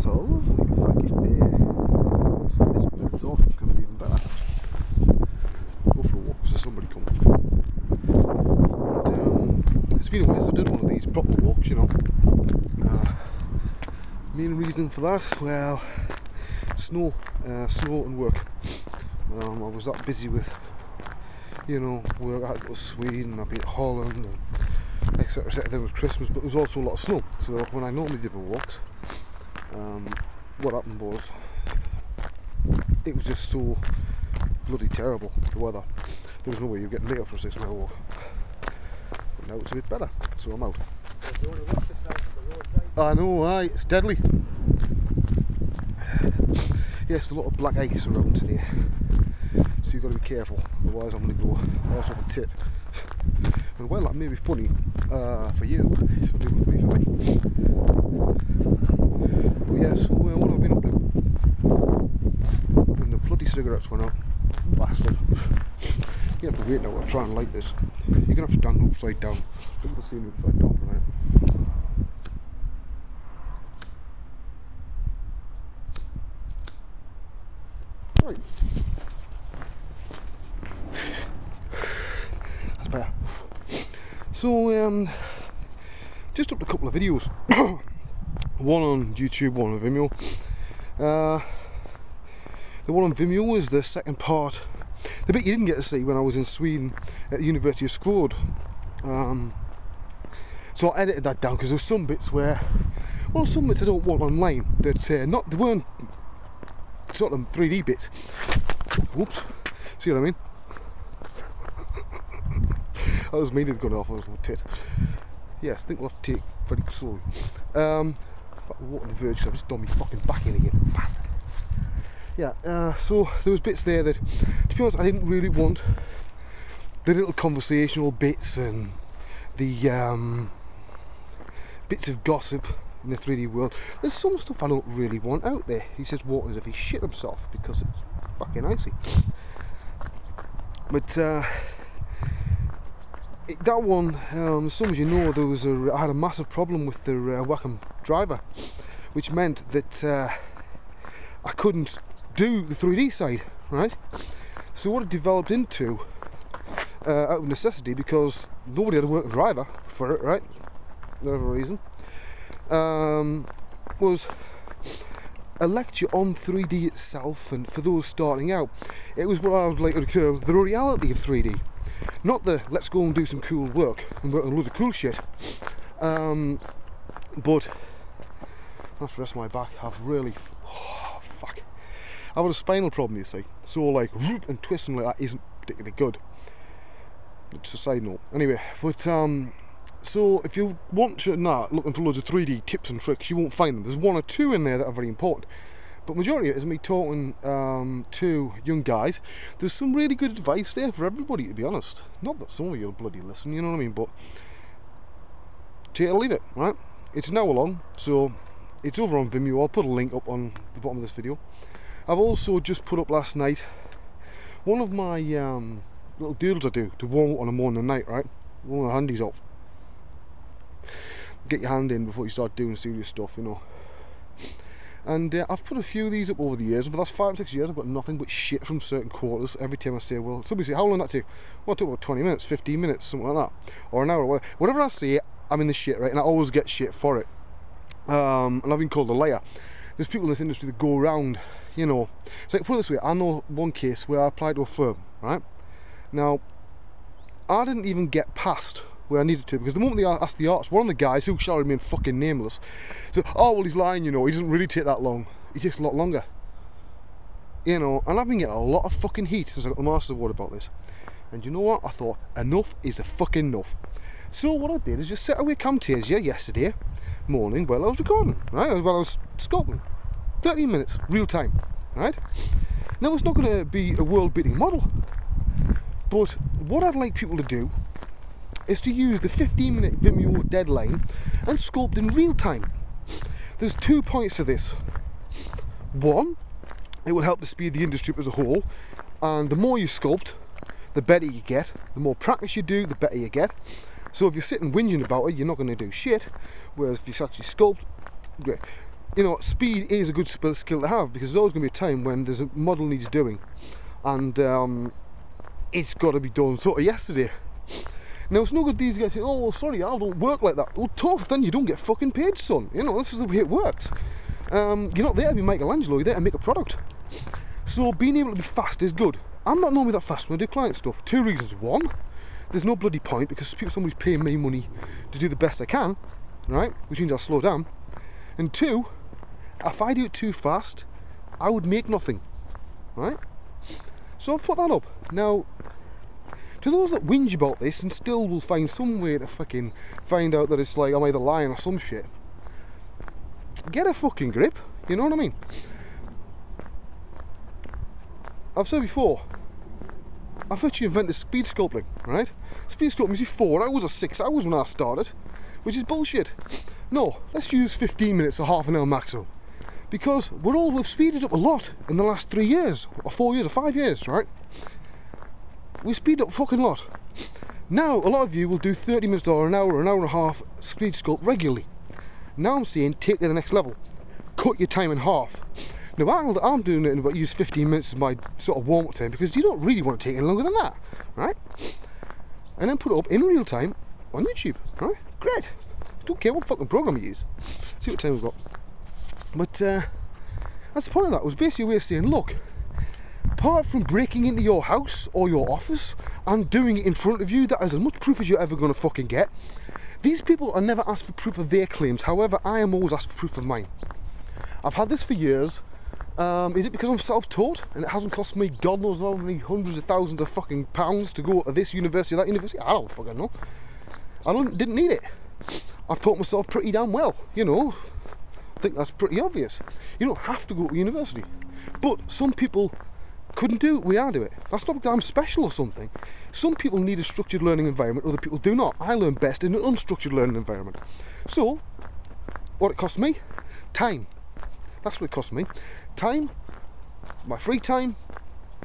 a lovely freakish day. Once this clears off, it's going to be even better. Go for a walk, there's somebody coming. And it's been a while since I did one of these proper walks, you know. Main reason for that, well, snow and work. I was that busy with, you know, work. I had to go to Sweden, I've been to Holland, and etc, etc. Then it was Christmas, but there was also a lot of snow. So when I normally did my walks, what happened was, it was just so bloody terrible, the weather. There was no way you were getting made up for a 6 mile walk. But now it's a bit better, so I'm out. I know, aye, it's deadly. Yes, a lot of black ice around today, so you've got to be careful, otherwise I'm going to go arse up a tit. And while that may be funny for you, it's only going to be for me. But yeah, so what have I been up to? And the bloody cigarettes went out. Bastard. You have to wait now while I try and light this. You're going to have to stand upside down. Look at the scene upside down tonight. Right. That's better. So, just up to a couple of videos. One on YouTube, one on Vimeo. The one on Vimeo is the second part, the bit you didn't get to see when I was in Sweden at the University of Skåne. So I edited that down because there's some bits where, well, some bits I don't want online that they weren't sort of 3D bits. Whoops, see what I mean? That was me that got off, I was my tit. Yes, I think we'll have to take very slowly. I'm walking the verge, so I've just done my fucking back in again, bastard. Yeah, so there was bits there that, to be honest, I didn't really want. The little conversational bits and the bits of gossip in the 3D world. There's some stuff I don't really want out there. He says walking as if he shit himself because it's fucking icy. But that one, as some of you know, I had a massive problem with the Wacom driver, which meant that I couldn't do the 3D side, right? So what it developed into, out of necessity, because nobody had a working driver for it, right? Whatever reason, was a lecture on 3D itself, and for those starting out, it was what I would like to term the reality of 3D. Not the let's go and do some cool work and work on loads of cool shit. But that's the rest of my back. I've really, fuck. I've got a spinal problem, you see. So like root and twisting like that isn't particularly good. It's a side note. Anyway, but so if you want to looking for loads of 3D tips and tricks, you won't find them. There's one or two in there that are very important. But majority of it is me talking to young guys. There's some really good advice there for everybody, to be honest. Not that some of you'll bloody listen, you know what I mean, but take it or leave it, right? It's an hour long, so it's over on Vimeo. I'll put a link up on the bottom of this video. I've also just put up last night one of my little doodles I do to warm up on a morning and night, right? One of the handies up. Get your hand in before you start doing serious stuff, you know. And I've put a few of these up over the years, and for the last 5 or 6 years I've got nothing but shit from certain quarters. Every time I say, well, somebody say, how long did that take? Well, it took about 20 minutes, 15 minutes, something like that. Or an hour, or whatever I say, I'm in the shit, right? And I always get shit for it. And I've been called a liar. There's people in this industry that go around, you know. So put it this way, I know one case where I applied to a firm, right? Now, I didn't even get past where I needed to, because the moment they asked the arts, one of the guys, who shall remain fucking nameless, said, oh well, he's lying, you know, he doesn't really take that long, he takes a lot longer, you know. And I've been getting a lot of fucking heat since I got the Master's Award about this, and you know what, I thought, enough is a fucking enough. So what I did is just set away Camtasia yesterday morning while I was recording, right, while I was sculpting, 13 minutes, real time, right. Now it's not going to be a world-beating model, but what I'd like people to do is to use the 15-minute Vimeo deadline and sculpt in real time. There's 2 points to this. One, it will help to speed the industry up as a whole, and the more you sculpt, the better you get. The more practice you do, the better you get. So if you're sitting whinging about it, you're not going to do shit, whereas if you actually sculpt, great. you know, speed is a good skill to have, because there's always going to be a time when there's a model needs doing, and it's got to be done sort of yesterday. Now, it's no good these guys saying, oh, well, sorry, I don't work like that. Well, tough, then you don't get fucking paid, son. You know, this is the way it works. You're not there to be Michelangelo, you're there to make a product. So being able to be fast is good. I'm not normally that fast when I do client stuff. 2 reasons. One, there's no bloody point, because somebody's paying me money to do the best I can, right? Which means I'll slow down. And 2, if I do it too fast, I would make nothing, right? So I've put that up. Now, to those that whinge about this and still will find some way to fucking find out that it's like I'm either lying or some shit, get a fucking grip, you know what I mean? I've said before, I've actually invented speed sculpting, right? Speed sculpting was 4 hours or 6 hours when I started, which is bullshit. No, let's use 15 minutes or half an hour maximum, because we've speeded up a lot in the last 3 years, or 4 years, or 5 years, right? We speed up a fucking lot. Now, a lot of you will do 30 minutes or an hour and a half speed sculpt regularly. Now I'm saying take it to the next level. Cut your time in half. Now, I'm doing it about use 15 minutes as my sort of warm-up time, because you don't really want to take any longer than that, right? And then put it up in real time on YouTube, right? Great. Don't care what fucking program you use. See what time we've got. But that's the point of that. It was basically a way of saying, look, apart from breaking into your house or your office and doing it in front of you, that is as much proof as you're ever going to fucking get. These people are never asked for proof of their claims. However, I am always asked for proof of mine. I've had this for years. Is it because I'm self-taught and it hasn't cost me God knows how many hundreds of thousands of fucking pounds to go to this university or that university? I don't fucking know. Didn't need it. I've taught myself pretty damn well, you know. I think that's pretty obvious. You don't have to go to university. But some people couldn't do it the way I do it. That's not because I'm special or something. Some people need a structured learning environment, other people do not. I learn best in an unstructured learning environment. So, what it cost me? Time. That's what it cost me. Time, my free time,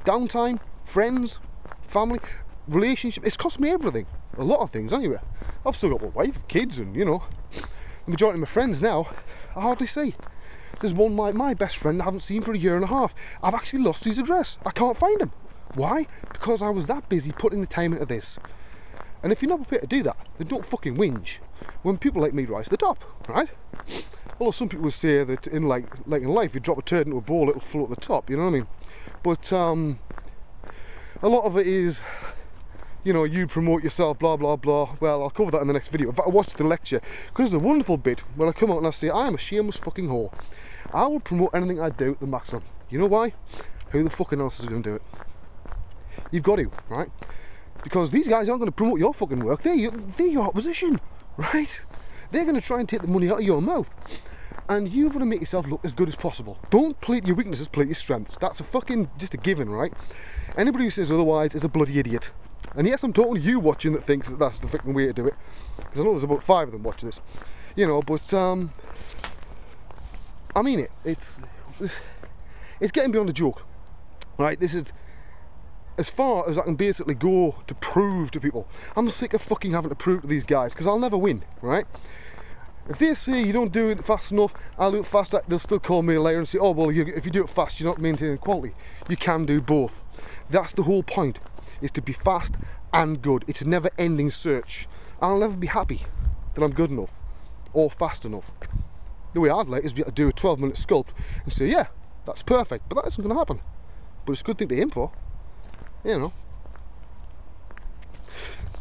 downtime, friends, family, relationship. It's cost me everything. A lot of things anyway. I've still got my wife, kids, and you know, the majority of my friends now, I hardly see. There's one, my best friend I haven't seen for a year and a half. I've actually lost his address. I can't find him. Why? Because I was that busy putting the time into this. And if you're not prepared to do that, then don't fucking whinge when people like me rise to the top, right? Although some people would say that in like in life, you drop a turd into a bowl, it'll float at the top, you know what I mean? But a lot of it is, you know, you promote yourself, blah, blah, blah. Well, I'll cover that in the next video. In fact, I watched the lecture, because there's a wonderful bit where I come out and I say, I am a shameless fucking whore. I will promote anything I do at the maximum. You know why? Who the fucking else is going to do it? You've got to, right? Because these guys aren't going to promote your fucking work. They're your opposition, right? They're going to try and take the money out of your mouth. And you've got to make yourself look as good as possible. Don't plate your weaknesses, plate your strengths. That's a fucking, just a given, right? Anybody who says otherwise is a bloody idiot. And yes, I'm talking to you watching that thinks that that's the fucking way to do it. Because I know there's about 5 of them watching this. You know, but, I mean it. It's getting beyond a joke, right? This is as far as I can basically go to prove to people. I'm sick of fucking having to prove to these guys, because I'll never win, right? If they say you don't do it fast enough, I'll do it faster, they'll still call me a liar and say, oh, well, if you do it fast, you're not maintaining quality. You can do both. That's the whole point, is to be fast and good. It's a never-ending search. I'll never be happy that I'm good enough or fast enough. The way I'd like is to be able to do a 12-minute sculpt and say, yeah, that's perfect, but that isn't going to happen. But it's a good thing to aim for, you know.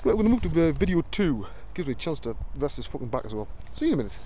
We're going to move to video 2. Gives me a chance to rest this fucking back as well. See you in a minute.